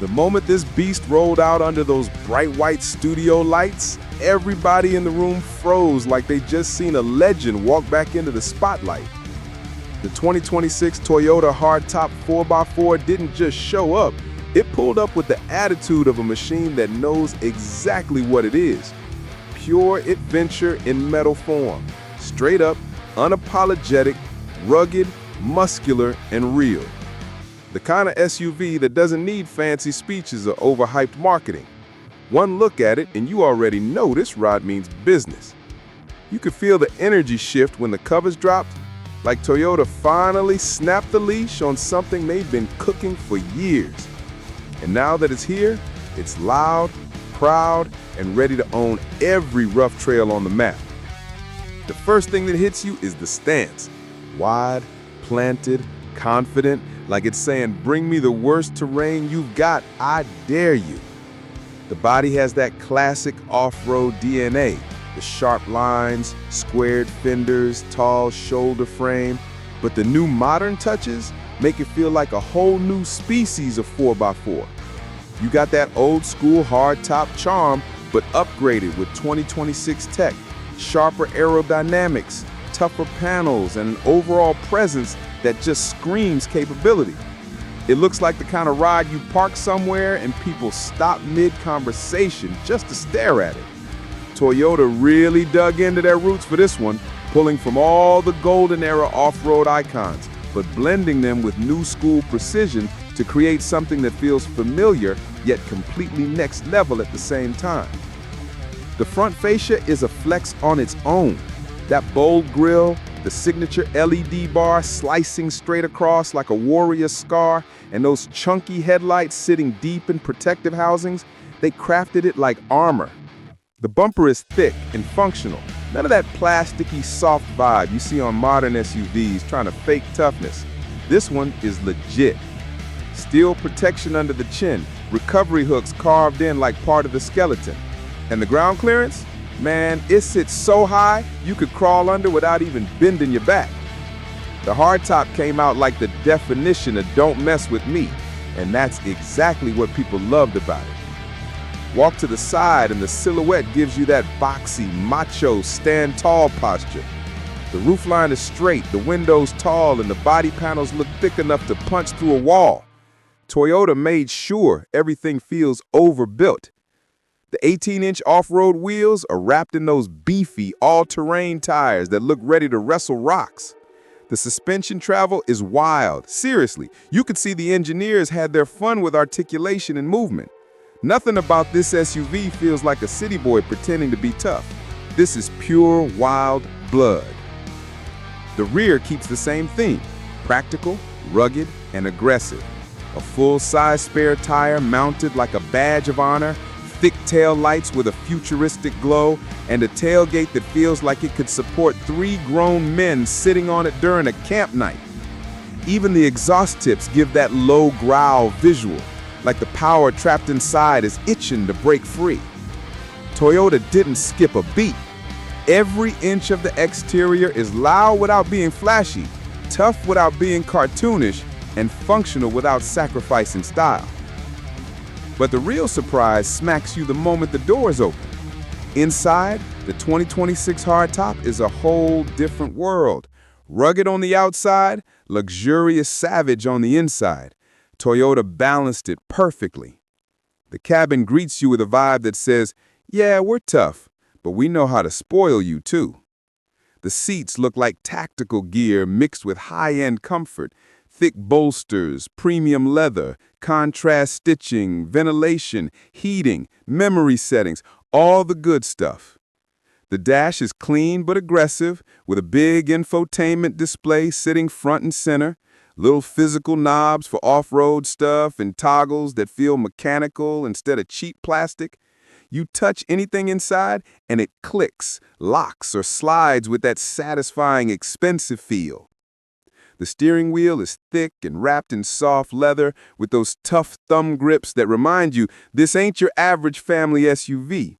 The moment this beast rolled out under those bright white studio lights, everybody in the room froze like they just seen a legend walk back into the spotlight. The 2026 Toyota Hardtop 4x4 didn't just show up, it pulled up with the attitude of a machine that knows exactly what it is. Pure adventure in metal form. Straight up, unapologetic, rugged, muscular, and real. The kind of SUV that doesn't need fancy speeches or overhyped marketing. One look at it and you already know this ride means business. You could feel the energy shift when the covers dropped, like Toyota finally snapped the leash on something they've been cooking for years. And now that it's here, it's loud, proud, and ready to own every rough trail on the map. The first thing that hits you is the stance. Wide, planted, confident, like it's saying, bring me the worst terrain you've got, I dare you. The body has that classic off-road DNA. The sharp lines, squared fenders, tall shoulder frame. But the new modern touches make it feel like a whole new species of 4x4. You got that old school hardtop charm, but upgraded with 2026 tech, sharper aerodynamics, tougher panels, and an overall presence that just screams capability. It looks like the kind of ride you park somewhere and people stop mid-conversation just to stare at it. Toyota really dug into their roots for this one, pulling from all the golden era off-road icons, but blending them with new school precision to create something that feels familiar yet completely next level at the same time. The front fascia is a flex on its own. That bold grille, the signature LED bar slicing straight across like a warrior scar, and those chunky headlights sitting deep in protective housings, they crafted it like armor. The bumper is thick and functional. None of that plasticky, soft vibe you see on modern SUVs trying to fake toughness. This one is legit. Steel protection under the chin, recovery hooks carved in like part of the skeleton. And the ground clearance? Man, it sits so high, you could crawl under without even bending your back. The hardtop came out like the definition of don't mess with me, and that's exactly what people loved about it. Walk to the side and the silhouette gives you that boxy, macho, stand tall posture. The roofline is straight, the windows tall, and the body panels look thick enough to punch through a wall. Toyota made sure everything feels overbuilt. The 18-inch off-road wheels are wrapped in those beefy, all-terrain tires that look ready to wrestle rocks. The suspension travel is wild. Seriously, you could see the engineers had their fun with articulation and movement. Nothing about this SUV feels like a city boy pretending to be tough. This is pure, wild blood. The rear keeps the same theme, practical, rugged, and aggressive. A full-size spare tire mounted like a badge of honor, thick tail lights with a futuristic glow, and a tailgate that feels like it could support 3 grown men sitting on it during a camp night. Even the exhaust tips give that low growl visual, like the power trapped inside is itching to break free. Toyota didn't skip a beat. Every inch of the exterior is loud without being flashy, tough without being cartoonish, and functional without sacrificing style. But the real surprise smacks you the moment the doors open. Inside, the 2026 Hardtop is a whole different world. Rugged on the outside, luxurious savage on the inside. Toyota balanced it perfectly. The cabin greets you with a vibe that says, yeah, we're tough, but we know how to spoil you too. The seats look like tactical gear mixed with high-end comfort, thick bolsters, premium leather, contrast stitching, ventilation, heating, memory settings, all the good stuff. The dash is clean but aggressive, with a big infotainment display sitting front and center, little physical knobs for off-road stuff and toggles that feel mechanical instead of cheap plastic. You touch anything inside and it clicks, locks, or slides with that satisfying, expensive feel. The steering wheel is thick and wrapped in soft leather with those tough thumb grips that remind you this ain't your average family SUV.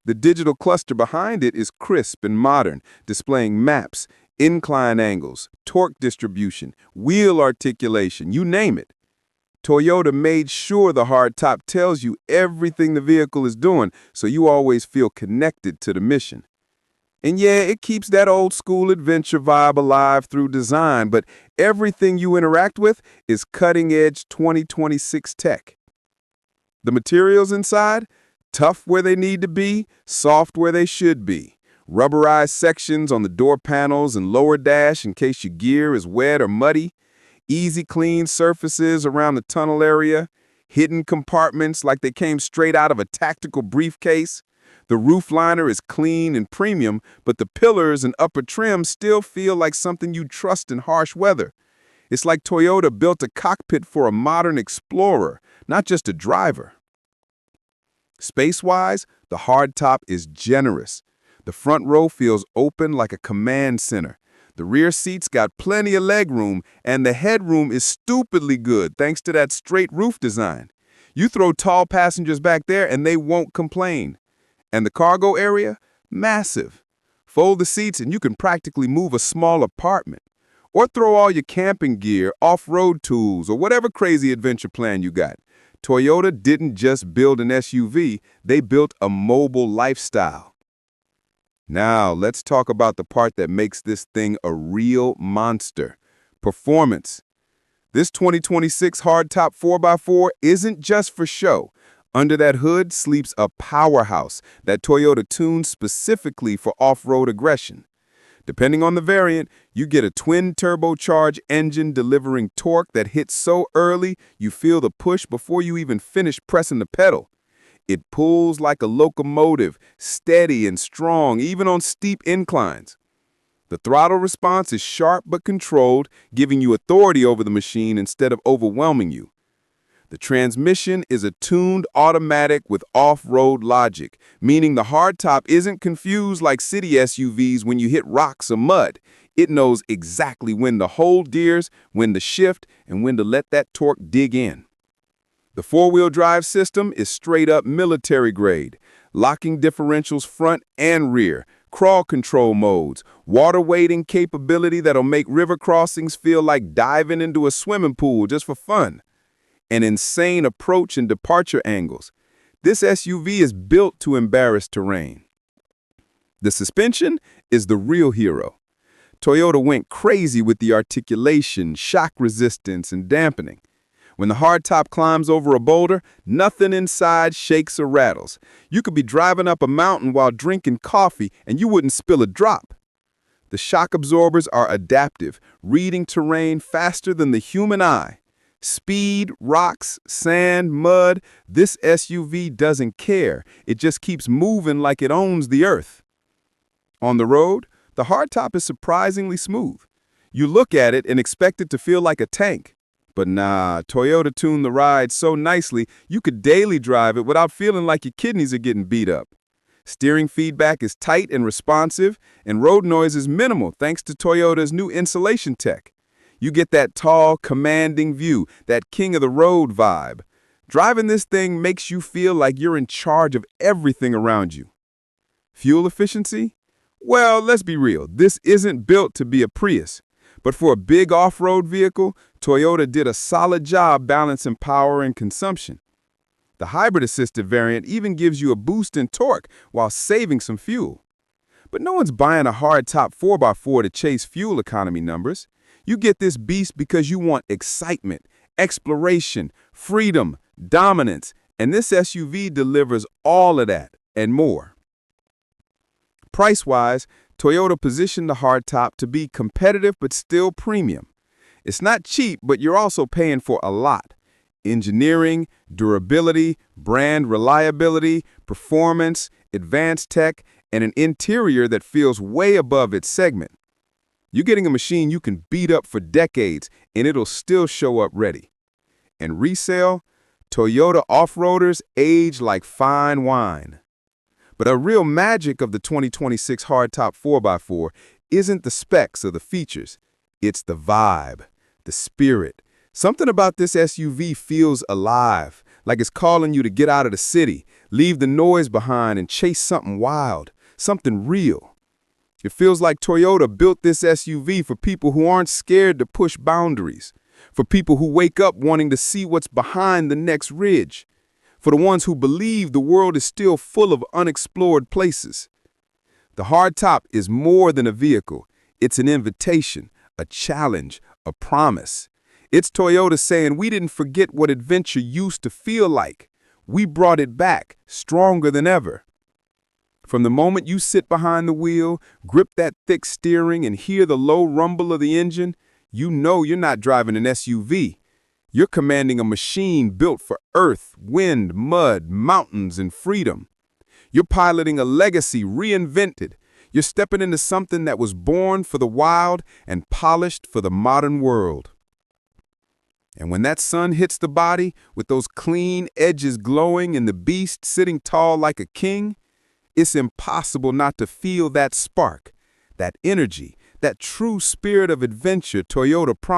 The digital cluster behind it is crisp and modern, displaying maps, incline angles, torque distribution, wheel articulation, you name it. Toyota made sure the hardtop tells you everything the vehicle is doing, so you always feel connected to the mission. And yeah, it keeps that old school adventure vibe alive through design, but everything you interact with is cutting-edge 2026 tech. The materials inside? Tough where they need to be, soft where they should be. Rubberized sections on the door panels and lower dash in case your gear is wet or muddy. Easy clean surfaces around the tunnel area. Hidden compartments like they came straight out of a tactical briefcase. The roof liner is clean and premium, but the pillars and upper trim still feel like something you'd trust in harsh weather. It's like Toyota built a cockpit for a modern explorer, not just a driver. Space-wise, the hardtop is generous. The front row feels open like a command center. The rear seats got plenty of legroom, and the headroom is stupidly good thanks to that straight roof design. You throw tall passengers back there and they won't complain. And the cargo area? Massive. Fold the seats and you can practically move a small apartment. Or throw all your camping gear, off-road tools, or whatever crazy adventure plan you got. Toyota didn't just build an SUV, they built a mobile lifestyle. Now, let's talk about the part that makes this thing a real monster. Performance. This 2026 Hardtop 4x4 isn't just for show. Under that hood sleeps a powerhouse that Toyota tuned specifically for off-road aggression. Depending on the variant, you get a twin-turbocharged engine delivering torque that hits so early you feel the push before you even finish pressing the pedal. It pulls like a locomotive, steady and strong, even on steep inclines. The throttle response is sharp but controlled, giving you authority over the machine instead of overwhelming you. The transmission is a tuned automatic with off-road logic, meaning the hardtop isn't confused like city SUVs when you hit rocks or mud. It knows exactly when to hold gears, when to shift, and when to let that torque dig in. The four-wheel drive system is straight-up military grade, locking differentials front and rear, crawl control modes, water wading capability that'll make river crossings feel like diving into a swimming pool just for fun. An insane approach and departure angles. This SUV is built to embarrass terrain. The suspension is the real hero. Toyota went crazy with the articulation, shock resistance, and dampening. When the hardtop climbs over a boulder, nothing inside shakes or rattles. You could be driving up a mountain while drinking coffee and you wouldn't spill a drop. The shock absorbers are adaptive, reading terrain faster than the human eye. Speed, rocks, sand, mud, this SUV doesn't care. It just keeps moving like it owns the earth. On the road, the hardtop is surprisingly smooth. You look at it and expect it to feel like a tank. But nah, Toyota tuned the ride so nicely you could daily drive it without feeling like your kidneys are getting beat up. Steering feedback is tight and responsive, and road noise is minimal thanks to Toyota's new insulation tech. You get that tall, commanding view, that king of the road vibe. Driving this thing makes you feel like you're in charge of everything around you. Fuel efficiency? Well, let's be real, this isn't built to be a Prius. But for a big off-road vehicle, Toyota did a solid job balancing power and consumption. The hybrid-assisted variant even gives you a boost in torque while saving some fuel. But no one's buying a hardtop 4x4 to chase fuel economy numbers. You get this beast because you want excitement, exploration, freedom, dominance, and this SUV delivers all of that and more. Price-wise, Toyota positioned the hardtop to be competitive but still premium. It's not cheap, but you're also paying for a lot. Engineering, durability, brand reliability, performance, advanced tech, and an interior that feels way above its segment. You're getting a machine you can beat up for decades, and it'll still show up ready. And resale, Toyota off-roaders age like fine wine. But a real magic of the 2026 Hardtop 4x4 isn't the specs or the features. It's the vibe, the spirit. Something about this SUV feels alive, like it's calling you to get out of the city, leave the noise behind, and chase something wild, something real. It feels like Toyota built this SUV for people who aren't scared to push boundaries, For people who wake up wanting to see what's behind the next ridge. For the ones who believe the world is still full of unexplored places. The Hardtop is more than a vehicle. It's an invitation, a challenge, a promise. It's Toyota saying we didn't forget what adventure used to feel like. We brought it back, stronger than ever. From the moment you sit behind the wheel, grip that thick steering, and hear the low rumble of the engine, you know you're not driving an SUV. You're commanding a machine built for earth, wind, mud, mountains, and freedom. You're piloting a legacy reinvented. You're stepping into something that was born for the wild and polished for the modern world. And when that sun hits the body, with those clean edges glowing and the beast sitting tall like a king, it's impossible not to feel that spark, that energy, that true spirit of adventure Toyota promised.